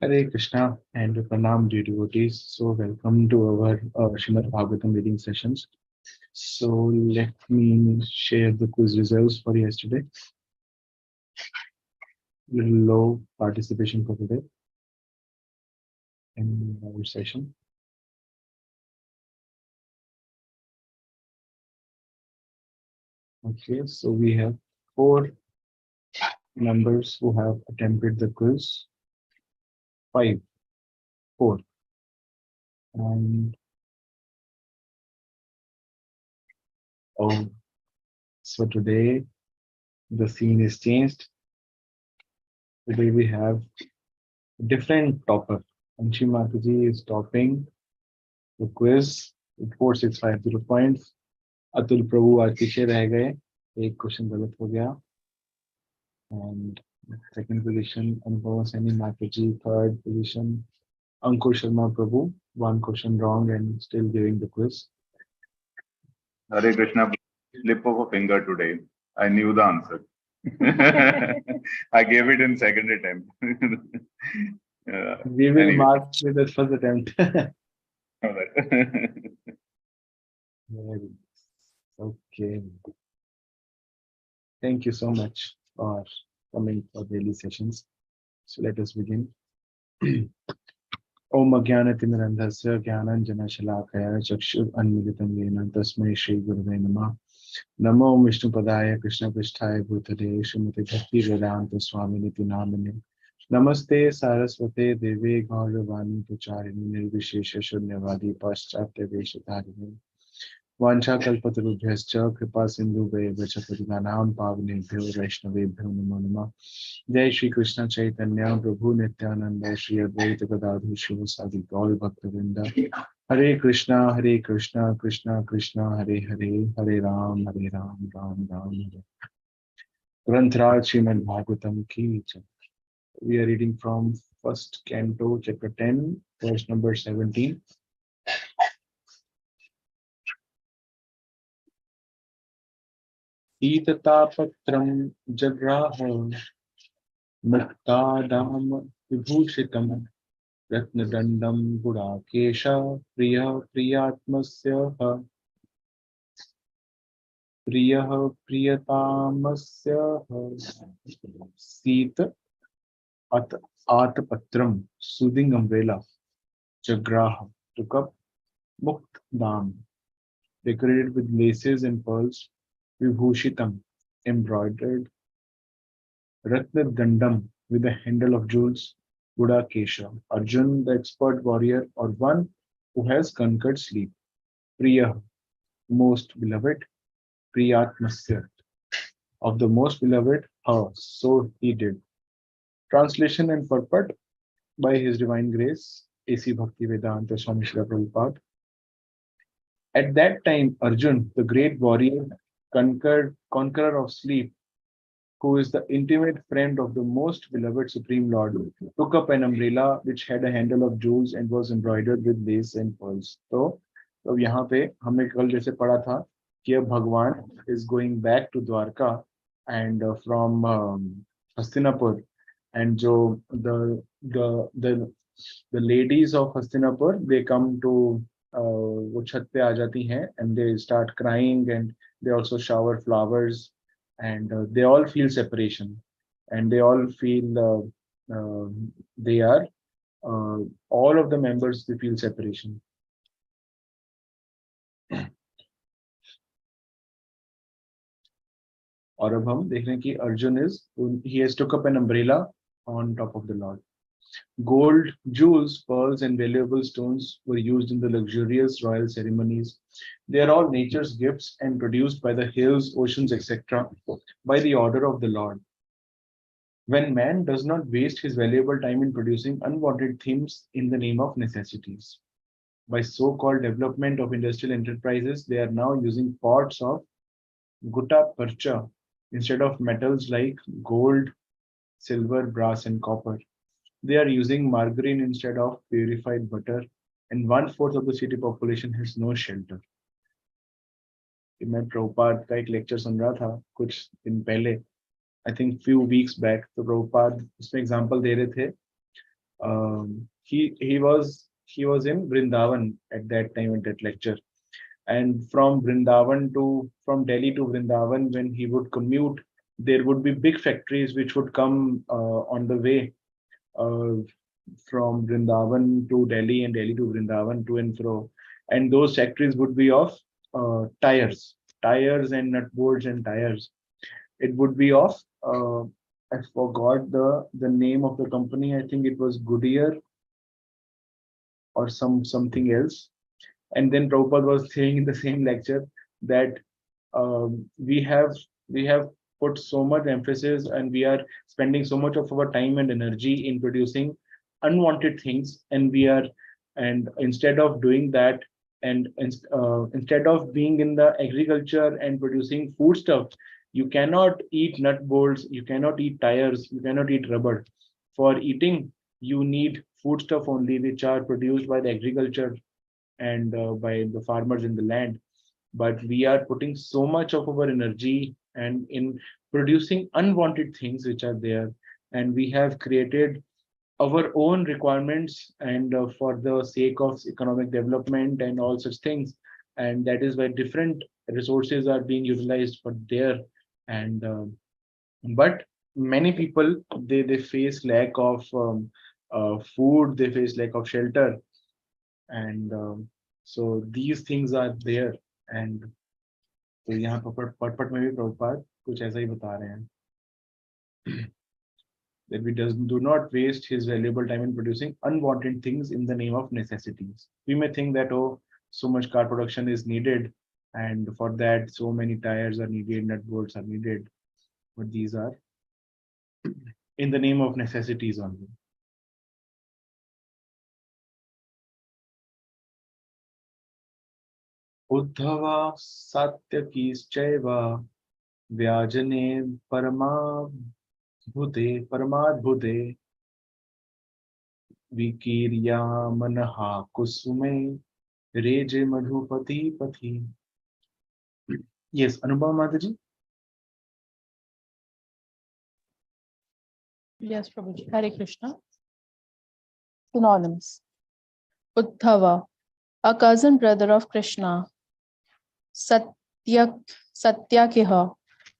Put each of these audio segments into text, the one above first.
Hare Krishna and Pranam dear devotees. So welcome to our Srimad Bhagavatam reading sessions. So let me share the quiz results for yesterday. Little low participation for today in our session. Okay, so we have 4 members who have attempted the quiz. 5, 4. And oh, so today the scene is changed. Today we have a different topper. Anshi Mataji is topping the quiz with 4650 points. Atul प्रभु आज पीछे रह गए, एक question गलत हो गया. And second position Anubhav Saini Mataji, third position Ankur Sharma Prabhu, one question wrong and still giving the quiz. Hare Krishna, slip of a finger today. I knew the answer. I gave it in second attempt. We will anyway. mark with the first attempt. Okay. Thank you so much for coming for daily sessions. So let us begin. Om Ajnanatimmirandhasya Jnananjanashalakaya Chakshur Unmilitam Yena Tasmai Shri Gurave Namah. Namo Vishnu Padaya Krishna Pristhaya Bhutale Srimati Bhakti Vedanta Swaminiti Namane. Namaste Saraswate Deve Gauravani Pucharini Nirvishesha Shunyavadi Paschatya Veshatharini. Vancha Kalpatarubhyascha Kripa Sindhu Vacha Padiganam Pavanebhyo Vaishnavebhyo Namo Namah. Jai Shri Krishna Chaitanya Prabhu Nityananda Shri Advaita Gadadhar Shivasadi Gaur Bhaktavinda. Hare Krishna Krishna Krishna Hare Hare Hare Ram Ram Ram Hare. Granth Srimad Bhagavatam ki jai. We are reading from first Canto, chapter 10, verse number 17. Itatapatram jagraha muktadam vibhushitam ratnadandam gudakesha priya priyatmasya priyah priyatamasya Sita Atapatram, soothing umbrella, Jagraha, took up, Muktdam, decorated with laces and pearls, Vibhushitam, embroidered, Ratna Dandam, with a handle of jewels, Buddha Kesha, Arjun, the expert warrior, or one who has conquered sleep, Priya, most beloved, Priyatmasya, of the most beloved, her, so he did. Translation and purport by His Divine Grace, A.C. Bhaktivedanta Swami Srila Prabhupada. At that time, Arjun, the great warrior, conqueror of sleep, who is the intimate friend of the most beloved Supreme Lord, took up an umbrella which had a handle of jewels and was embroidered with lace and pearls. तो यहाँ पे हमने कल जैसे पढ़ा था कि अब भगवान is going back to Dwarka and from Hastinapur, and जो the ladies of Hastinapur, they come to वो छत पे आ जाती हैं and they start crying and they also shower flowers and they all feel separation and they all feel they are all of the members, they feel separation. और अब हम देख रहे हैं कि Arjun he has took up an umbrella on top of the Lord. Gold, jewels, pearls, and valuable stones were used in the luxurious royal ceremonies. They are all nature's gifts and produced by the hills, oceans, etc., by the order of the Lord. When man does not waste his valuable time in producing unwanted things in the name of necessities. By so-called development of industrial enterprises, they are now using pots of gutta percha instead of metals like gold, silver, brass, and copper. They are using margarine instead of purified butter, and 1/4 of the city population has no shelter. मैं प्रभुपाद का एक lecture सुन रहा था कुछ दिन पहले, I think few weeks back. तो प्रभुपाद उसमें एग्जांपल दे रहे थे He was in Vrindavan at that time at that lecture, and from Delhi to Vrindavan, when he would commute, there would be big factories which would come on the way, uh, from Vrindavan to Delhi and Delhi to Vrindavan to and fro, and those factories would be of tires and nut bolts and tires. It would be of I forgot the name of the company. I think it was Goodyear or something else. And then Prabhupada was saying in the same lecture that we have put so much emphasis and we are spending so much of our time and energy in producing unwanted things, and instead of doing that, instead of being in the agriculture and producing food stuff, you cannot eat nut bolts, you cannot eat tires, you cannot eat rubber. For eating, you need food stuff only, which are produced by the agriculture and by the farmers in the land. But we are putting so much of our energy and in producing unwanted things which are there, and we have created our own requirements and for the sake of economic development and all such things, and that is why different resources are being utilized for there. And but many people, they face lack of food, they face lack of shelter, and so these things are there. And तो यहाँ पर पट पट में भी प्रभुपाद कुछ ऐसा ही बता रहे हैं that we do not waste his valuable time in producing unwanted things in the name of necessities. We may think that, oh, so much car production is needed, and for that so many tires are needed, nut bolts are needed, but these are in the name of necessities only. Uddhava सात्यकीश्चैव व्याजने परमाद्भुते विकीर्या मनः कुसुमे रेजे मधुपति पथि. Yes, Anubhav Mataji. Yes, Prabhuji. Hare Krishna. Synonyms. Uddhava, a cousin brother of Krishna. Satyakiha,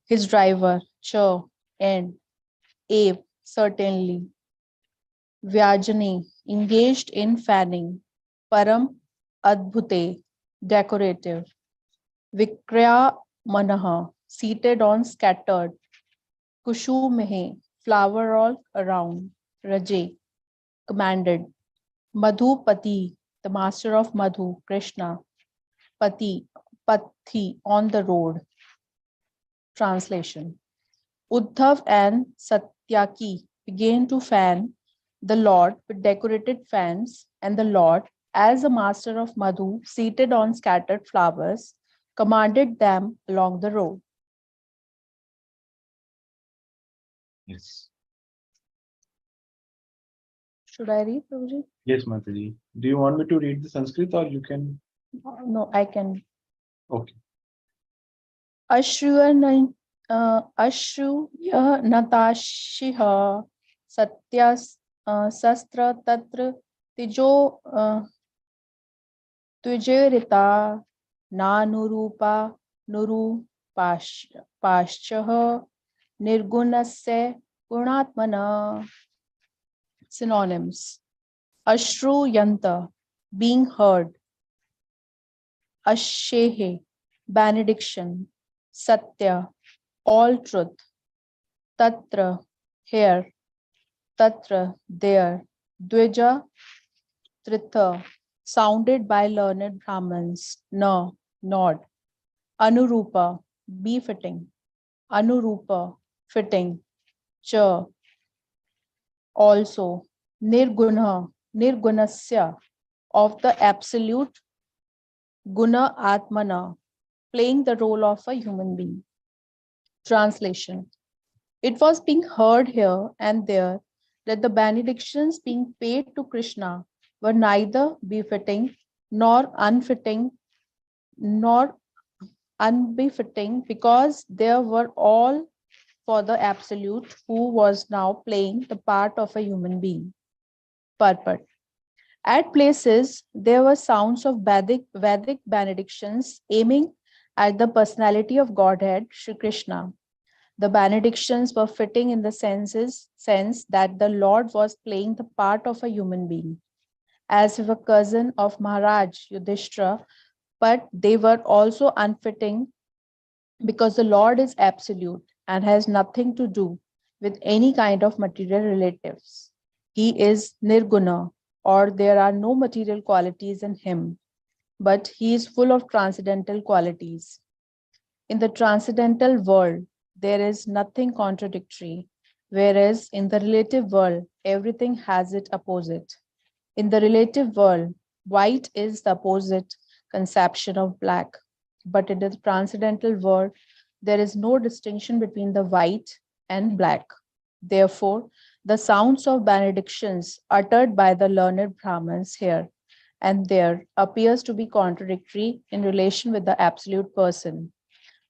his driver. Cha, and Ave, certainly. Vyajani, engaged in fanning. Param, adbhute, decorative. Vikrya manaha, seated on scattered. Kushumehe, flower all around. Raje, commanded. Madhupati, the master of Madhu, Krishna. Pati, Pathi, on the road. Translation. Uddhav and Satyaki began to fan the Lord with decorated fans, and the Lord, as a master of Madhu, seated on scattered flowers, commanded them along the road. Yes. Should I read, Prabhuji? Yes, Mataji. Do you want me to read the Sanskrit or you can? No, I can. Okay. Ashruya natashiha satya sastra tatra tijo tvijerita nanurupa nuru paschah nirgunasya gunatmana. Synonyms. Ashru yanta, being heard. Ashehe, benediction. Satya, all truth. Tatra, here. Tatra, there. Dvija, tritha, sounded by learned Brahmins. Na, nod. Anurupa, befitting. Anurupa, fitting. Cha, also. Nirguna, nirgunasya, of the absolute. Guna atmana, playing the role of a human being. Translation. It was being heard here and there that the benedictions being paid to Krishna were neither befitting nor unfitting nor unbefitting, because they were all for the absolute, who was now playing the part of a human being. Purport. At places, there were sounds of Vedic benedictions aiming at the personality of Godhead, Sri Krishna. The benedictions were fitting in the sense that the Lord was playing the part of a human being, as if a cousin of Maharaj Yudhishthira, but they were also unfitting because the Lord is absolute and has nothing to do with any kind of material relatives. He is nirguna, or there are no material qualities in him, but he is full of transcendental qualities. In the transcendental world, there is nothing contradictory, whereas in the relative world, everything has its opposite. In the relative world, white is the opposite conception of black, but in the transcendental world, there is no distinction between the white and black. Therefore, the sounds of benedictions uttered by the learned Brahmins here and there appears to be contradictory in relation with the absolute person.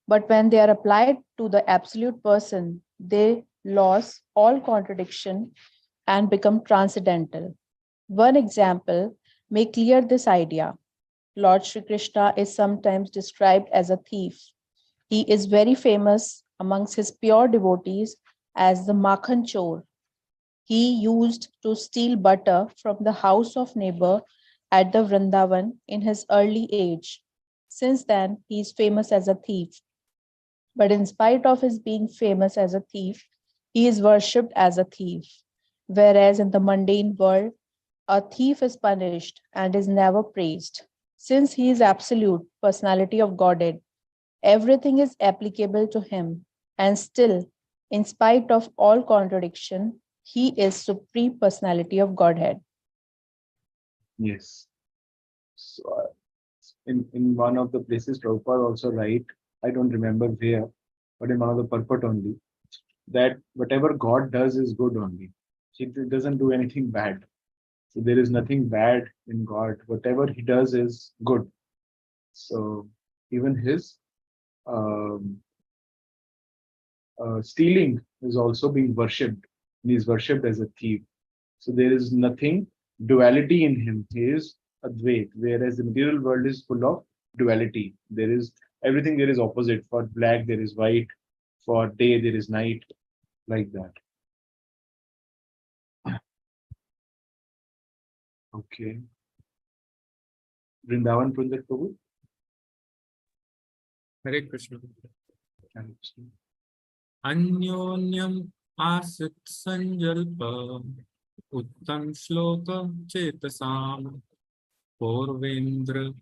But when they are applied to the absolute person, they lose all contradiction and become transcendental. One example may clear this idea. Lord Sri Krishna is sometimes described as a thief. He is very famous amongst his pure devotees as the Makhan Chor. He used to steal butter from the house of neighbor at the Vrindavan in his early age. Since then, he is famous as a thief. But in spite of his being famous as a thief, he is worshipped as a thief. Whereas in the mundane world, a thief is punished and is never praised. Since he is absolute personality of Godhead, everything is applicable to him, and still, in spite of all contradiction, he is supreme personality of Godhead. Yes. So, in one of the places, Prabhupada also write, I don't remember where, but in one of the purport only, that whatever God does is good only. He doesn't do anything bad. So there is nothing bad in God. Whatever he does is good. So even his um, stealing is also being worshipped. He is worshipped as a thief. So there is nothing duality in him. He is Advait, whereas the material world is full of duality. There is everything there is opposite. For black, there is white. For day, there is night. Like that. Okay. Vrindavan Punjab Prabhu. Hare Krishna. Anyonyam asit sanjalpa uttam shloka chetasam Porvendra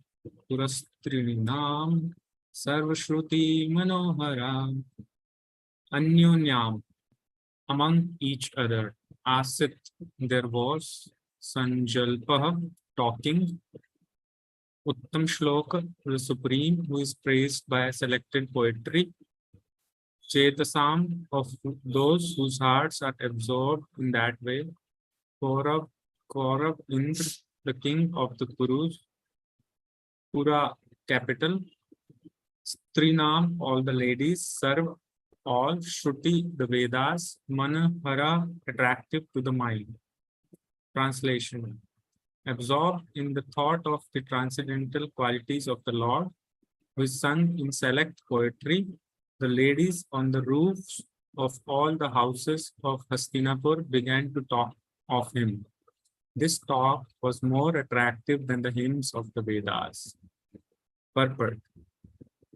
purastrinam sarvashruti manohara. Anyonyam, among each other, asit, there was, sanjalpa, talking, uttam shloka, the supreme, who is praised by selected poetry, chetasam, of those whose hearts are absorbed in that way, Kaurav, Indra, the king of the Kurus, Pura, capital, Strinam, all the ladies, Sarv, all, Shruti, the Vedas, Manahara, attractive to the mind. Translation. Absorbed in the thought of the transcendental qualities of the Lord, who is sung in select poetry, the ladies on the roofs of all the houses of Hastinapur began to talk of him. This talk was more attractive than the hymns of the Vedas. Purport.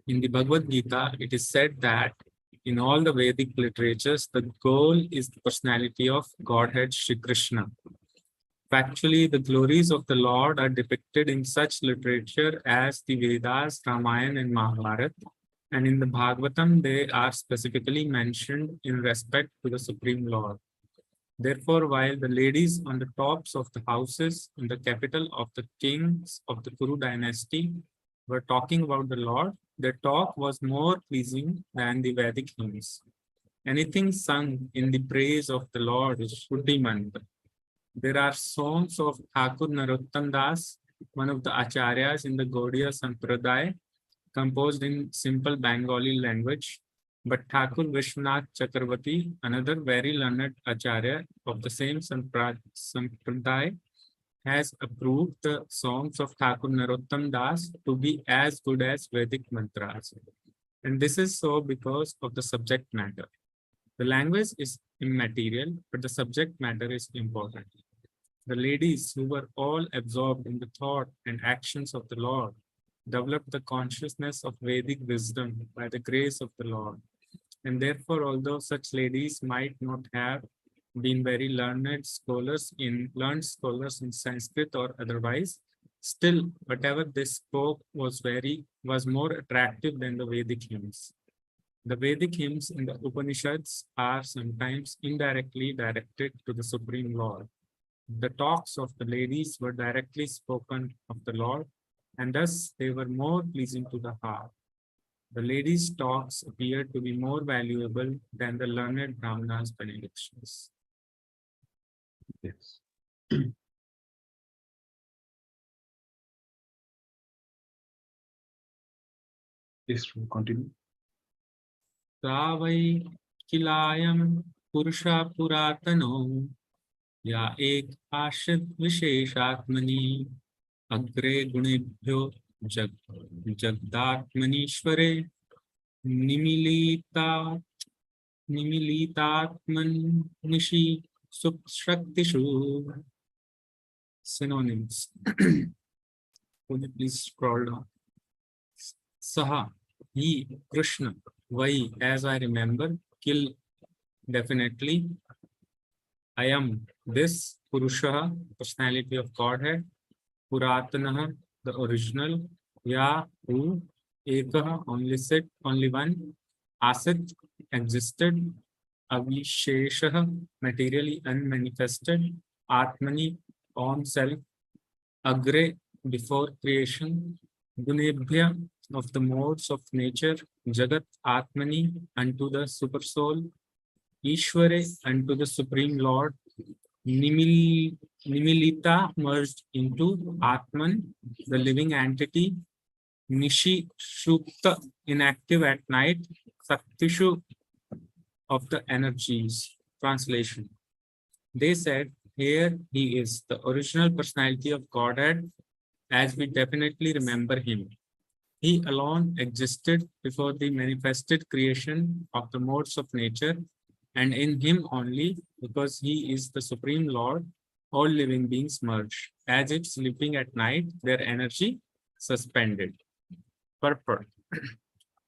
In the Bhagavad Gita, it is said that in all the Vedic literatures, the goal is the personality of Godhead Shri Krishna. Factually, the glories of the Lord are depicted in such literature as the Vedas, Ramayana, and Mahabharata, and in the Bhagavatam, they are specifically mentioned in respect to the Supreme Lord. Therefore, while the ladies on the tops of the houses in the capital of the kings of the Kuru dynasty were talking about the Lord, their talk was more pleasing than the Vedic hymns. Anything sung in the praise of the Lord is Shuddhi Mantra. There are songs of Thakur Narottam Das, one of the acharyas in the Gaudiya Sampradaya, composed in simple Bengali language. But Thakur Vishwanath Chakravarti, another very learned Acharya of the same Sampradaya, has approved the songs of Thakur Narottam Das to be as good as Vedic mantras. And this is so because of the subject matter. The language is immaterial, but the subject matter is important. The ladies who were all absorbed in the thought and actions of the Lord developed the consciousness of Vedic wisdom by the grace of the Lord. And therefore, although such ladies might not have been very learned scholars in Sanskrit or otherwise, still whatever they spoke was more attractive than the Vedic hymns. The Vedic hymns in the Upanishads are sometimes indirectly directed to the Supreme Lord. The talks of the ladies were directly spoken of the Lord, and thus they were more pleasing to the heart. The ladies' talks appeared to be more valuable than the learned Brahmana's benedictions. Yes. Yes, we'll continue. Savai kilayam purusha puratano ya ek ashit visheshatmani agre gunebhyo jagdatmanishware nimilitatman nishi shaktishu. Synonyms. Would you please scroll down? Saha, he, Krishna, Vai, as I remember, Kil, definitely. I am this, Purusha, personality of Godhead, Puratanaha, the original, Ya, who, Ekaha, only set, only one, Asit, existed, Avisheshaha, materially unmanifested, Atmani, on self, Agre, before creation, Gunebhya, of the modes of nature, Jagat Atmani, unto the Supersoul, Ishware, unto the Supreme Lord, Nimilita, merged into Atman, the living entity, Nishi Shukta, inactive at night, Saktishu, of the energies. Translation. They said, here he is, the original personality of Godhead, as we definitely remember him. He alone existed before the manifested creation of the modes of nature, and in him only, because he is the Supreme Lord, all living beings merge, as if sleeping at night, their energy suspended. Purport.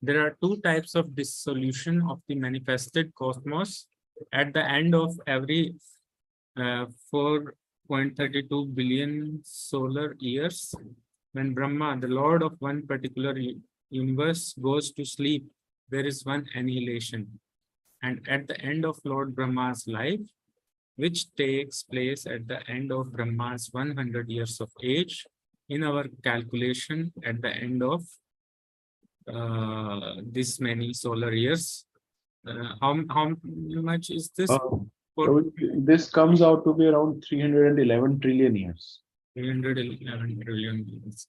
There are two types of dissolution of the manifested cosmos. At the end of every 4.32 billion solar years, when Brahma, the Lord of one particular universe, goes to sleep, there is one annihilation. And at the end of Lord Brahma's life, which takes place at the end of Brahma's 100 years of age, in our calculation at the end of this many solar years, how much is this? So this comes out to be around 311 trillion years. 311 trillion years.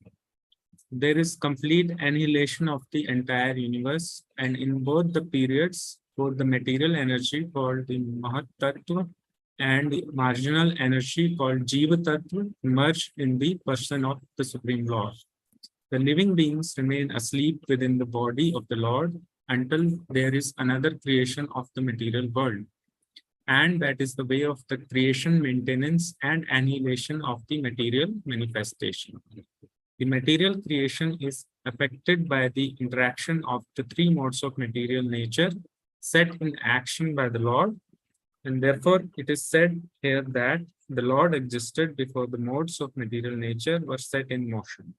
There is complete annihilation of the entire universe, and in both the periods, both the material energy called the Mahat Tattva and the marginal energy called Jiva Tattva merge in the person of the Supreme Lord. The living beings remain asleep within the body of the Lord until there is another creation of the material world. And that is the way of the creation, maintenance, and annihilation of the material manifestation. The material creation is affected by the interaction of the three modes of material nature set in action by the Lord. And therefore, it is said here that the Lord existed before the modes of material nature were set in motion.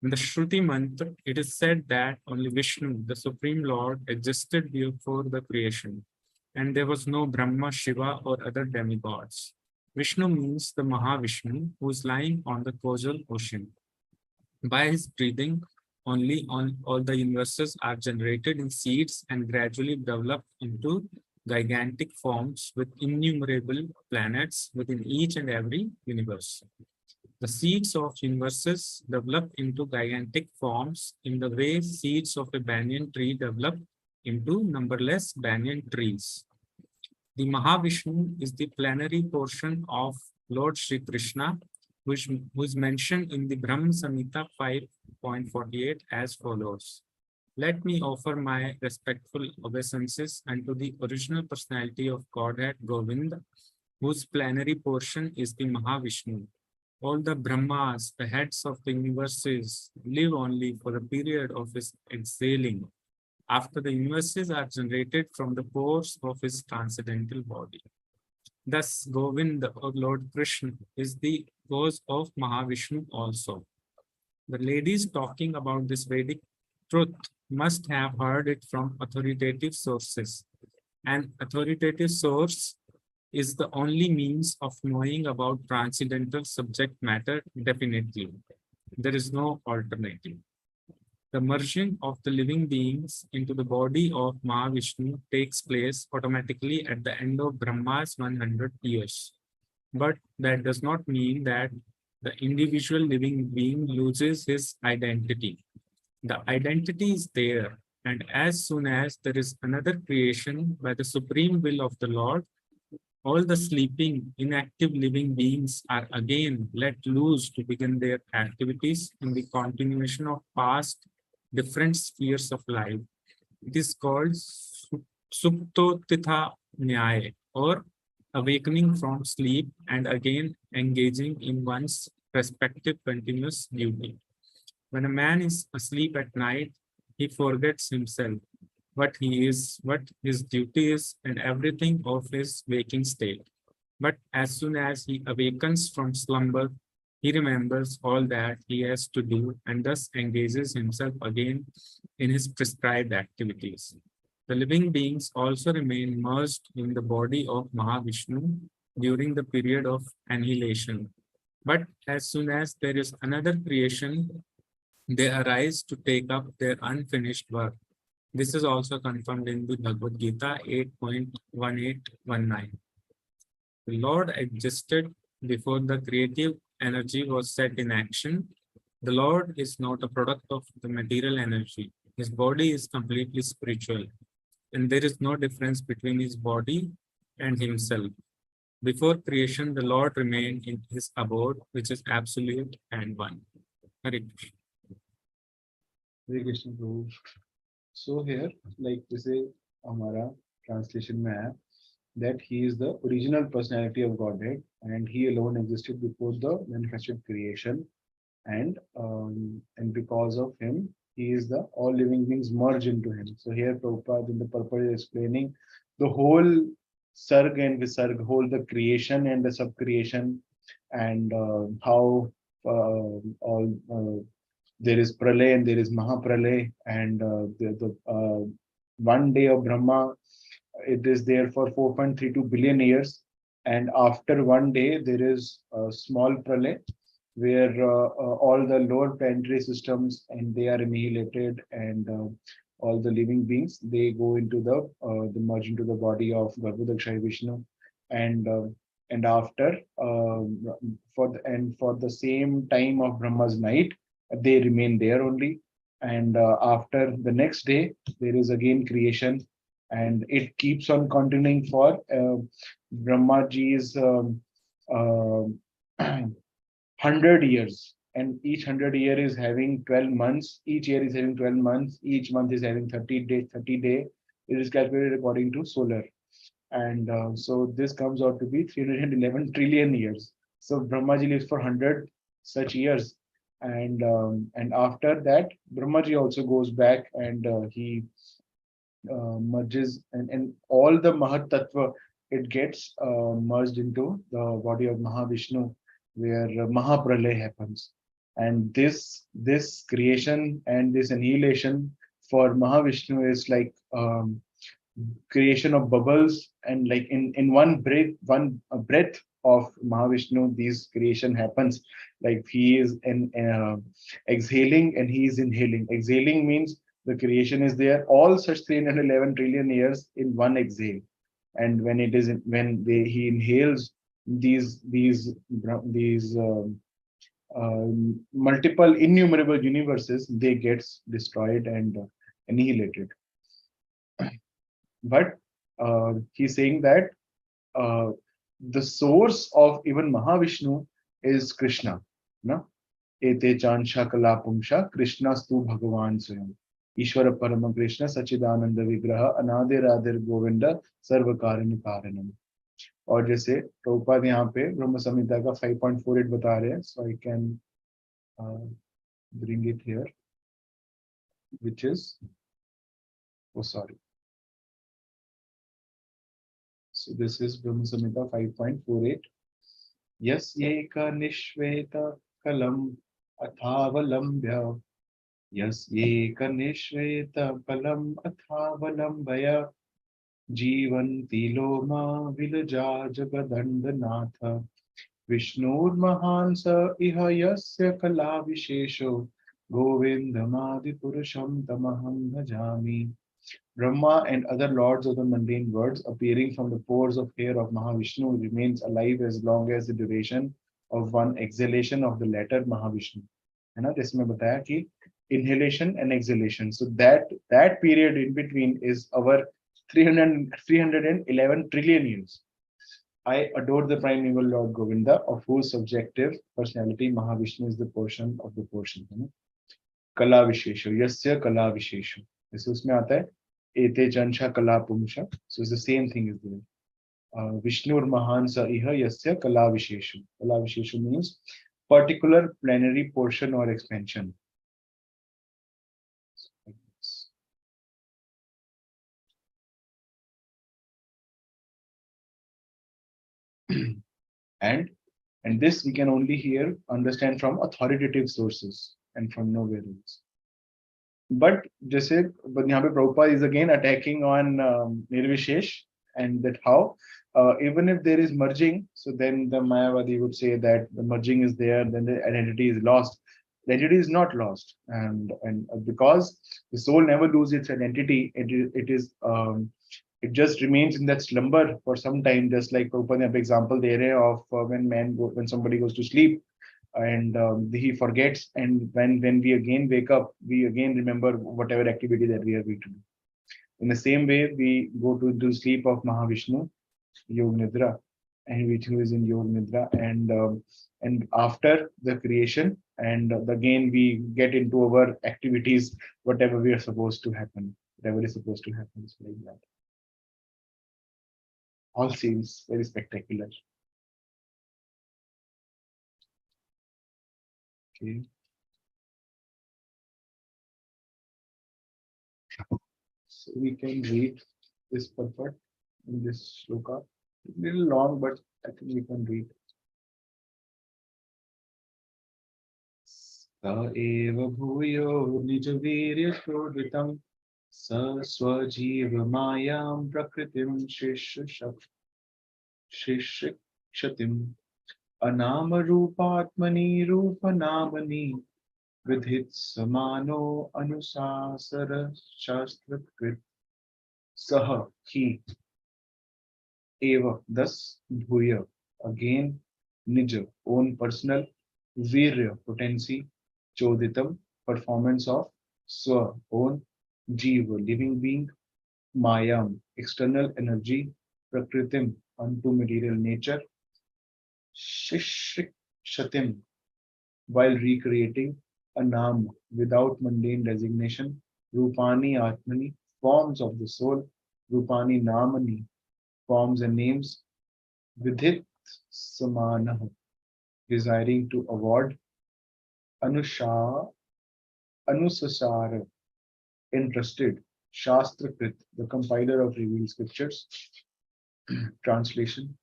In the Shruti Mantra, it is said that only Vishnu, the Supreme Lord, existed before the creation, and there was no Brahma, Shiva, or other demigods. Vishnu means the Mahavishnu, who is lying on the causal ocean. By his breathing, only all the universes are generated in seeds and gradually develop into gigantic forms with innumerable planets within each and every universe. The seeds of universes develop into gigantic forms in the way seeds of a banyan tree develop into numberless banyan trees. The Mahavishnu is the plenary portion of Lord Sri Krishna, who is mentioned in the Brahma Samhita 5.48 as follows. Let me offer my respectful obeisances unto the original personality of Godhead Govinda, whose plenary portion is the Mahavishnu. All the Brahmas, the heads of the universes, live only for a period of his exhaling, after the universes are generated from the pores of his transcendental body. Thus, Govinda or Lord Krishna is the cause of Mahavishnu also. The ladies talking about this Vedic truth must have heard it from authoritative sources. An authoritative source is the only means of knowing about transcendental subject matter definitely. There is no alternative. The merging of the living beings into the body of Mahavishnu takes place automatically at the end of Brahma's 100 years. But that does not mean that the individual living being loses his identity. The identity is there, and as soon as there is another creation by the supreme will of the Lord, all the sleeping, inactive living beings are again let loose to begin their activities in the continuation of past different spheres of life. It is called Suptotitha Nyaya, or awakening from sleep and again engaging in one's respective continuous duty. When a man is asleep at night, he forgets himself, what he is, what his duty is, and everything of his waking state. But as soon as he awakens from slumber, he remembers all that he has to do and thus engages himself again in his prescribed activities. The living beings also remain merged in the body of Mahavishnu during the period of annihilation. But as soon as there is another creation, they arise to take up their unfinished work. This is also confirmed in the Bhagavad Gita 8.1819. The Lord existed before the creative energy was set in action. The Lord is not a product of the material energy. His body is completely spiritual, and there is no difference between his body and himself. Before creation, the Lord remained in his abode, which is absolute and one. Hare Krishna. Hare Krishna Prabhu. So here, like this is हमारा translation में है that he is the original personality of Godhead and he alone existed before the manifested creation, and because of him, he is the all living beings merge into him. So here Prabhupada in the purport is explaining the whole Sarg and Visarg, whole the creation and the sub-creation, and how all there is Pralay and there is Mahapralay, and the one day of Brahma, it is there for 4.32 billion years, and after one day there is a small Pralay where all the lower planetary systems and they are annihilated, and all the living beings they go into the merge into the body of Garbhodakshaya Vishnu, and after for the same time of Brahma's night they remain there only, and after the next day there is again creation, and it keeps on continuing for Brahmaji's 100 years, and each 100 year is having 12 months, each year is having 12 months, each month is having 30 day. It is calculated according to solar, and so this comes out to be 311 trillion years. So Brahmaji lives for 100 such years, and after that Brahmaji also goes back, and he merges, and all the Mahat Tattva, it gets merged into the body of Mahavishnu, where Mahapralay happens. And this creation and this annihilation for Mahavishnu is like creation of bubbles, and like in one breath of Mahavishnu, these creation happens. Like he is exhaling and he is inhaling. Exhaling means the creation is there, all such 311 trillion years in one exhale, and when it is he inhales these multiple innumerable universes, they gets destroyed and annihilated. But he's saying that uh, the source of even Mahavishnu is Krishna. No? Ete chansha kala pumsha Krishna stu Bhagavan swayam. Ishvara Parama Krishna Sachidananda Vigraha Anade Radhir Govinda Sarva Karan Karanam. और जैसे प्रभुपाद यहाँ पे ब्रह्म संहिता का 5.48 बता रहे हैं, so I can bring it here, which is, oh sorry, so this is Brahma Samhita 5.48. Yasyeka nishveta kalam athavalambya yasyeka nishveta kalam athavalambya जीवन्ति लोमा विलजा जगदण्डनाथ विष्णुर्महान् स इह यस्य कला विशेषो गोविन्दमादिपुरुषं तमहं भजामि. Brahma and other lords of the mundane worlds appearing from the pores of hair of Mahavishnu remains alive as long as the duration of one exhalation of the latter Mahavishnu. है ना, जैसे मैं बताया कि inhalation and exhalation, so that period in between is our 311 trillion years. I adore the primeval Lord Govinda, of whose subjective personality Mahavishnu is the portion of the portion. Kala Vishesho, Yasya Kala Vishesho. This is उसमें आता है Ete Chansha Kala Pumsha. So it's the same thing is there. Vishnur Mahan Sa Iha Yasya Kala Vishesho. Kala Vishesho means particular plenary portion or expansion. and this we can only hear understand from authoritative sources and from nowhere else. But जैसे but यहाँ पे Prabhupada is again attacking on Nirvishesh, and that how even if there is merging, so then the Mayavadi would say that the merging is there, then the identity is lost. The identity is not lost, and because the soul never loses its identity, it just remains in that slumber for some time, just like Prabhupada example there of when somebody goes to sleep and he forgets, and when we again wake up, we again remember whatever activity that we are going to do. In the same way, we go to the sleep of Mahavishnu, Yog Nidra, and which is in Yog Nidra, and after the creation, and again we get into our activities, whatever we are supposed to happen, whatever is supposed to happen, is like that. All seems very spectacular. Okay. So we can read this purport in this shloka. It's a little long, but I think we can read. Sa eva bhuyo nijavirya shodritam sa swajiva mayam prakritim shishikshatim anama rupatmani rupanamani vidhit samano anusasara shastrakrit saha he eva thus bhuya again nija own personal virya potency choditam performance of swa own jiva living being mayam external energy prakritim unto material nature shishikshatim while recreating a nam without mundane designation, Rupani Atmani, forms of the soul, Rupani Namani, forms and names, Vidhit Samanah, desiring to award, Anusha, Anusasara, entrusted, Shastrakrit, the compiler of revealed scriptures. Translation.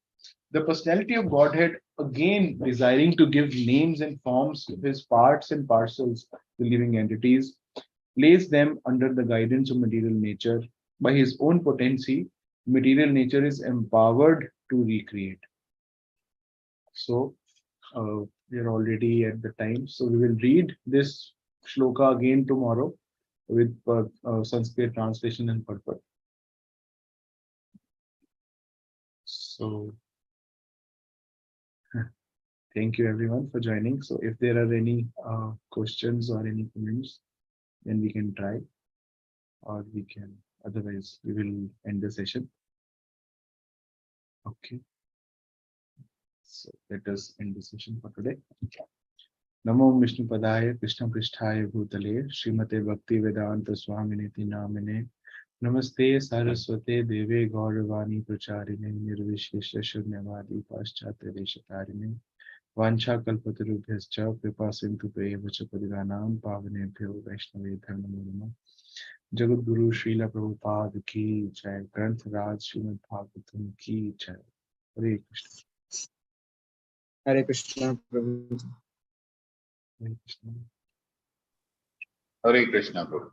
The personality of Godhead, again desiring to give names and forms to his parts and parcels, the living entities, place them under the guidance of material nature. By his own potency, material nature is empowered to recreate. So, we are already at the time. So, we will read this shloka again tomorrow with Sanskrit translation and purport. So, thank you everyone for joining. So if there are any questions or any comments, then we can try or we can Otherwise, we will end the session. Okay. So let us end the session for today. Namo Vishnu Padaya Krishna Pristhaya Bhutale Srimate Bhakti Vedanta Swaminiti Namine Namaste Saraswate Deve Gauravani Pracharine Nirvishesha Shunyavadi Paschatya Deshatarine Vancha Kalpatarubhyascha Kripa Sindhu Vacha Padiganam Pavanebhyo Vaishnavi Dharma Jagat Guru Srila Prabhupada Ki Jai Granth Raj Srimad Bhagavatam Ki Jai Hare Krishna. Hare Krishna, Prabhu. Hare Krishna. Hare Krishna, Prabhu.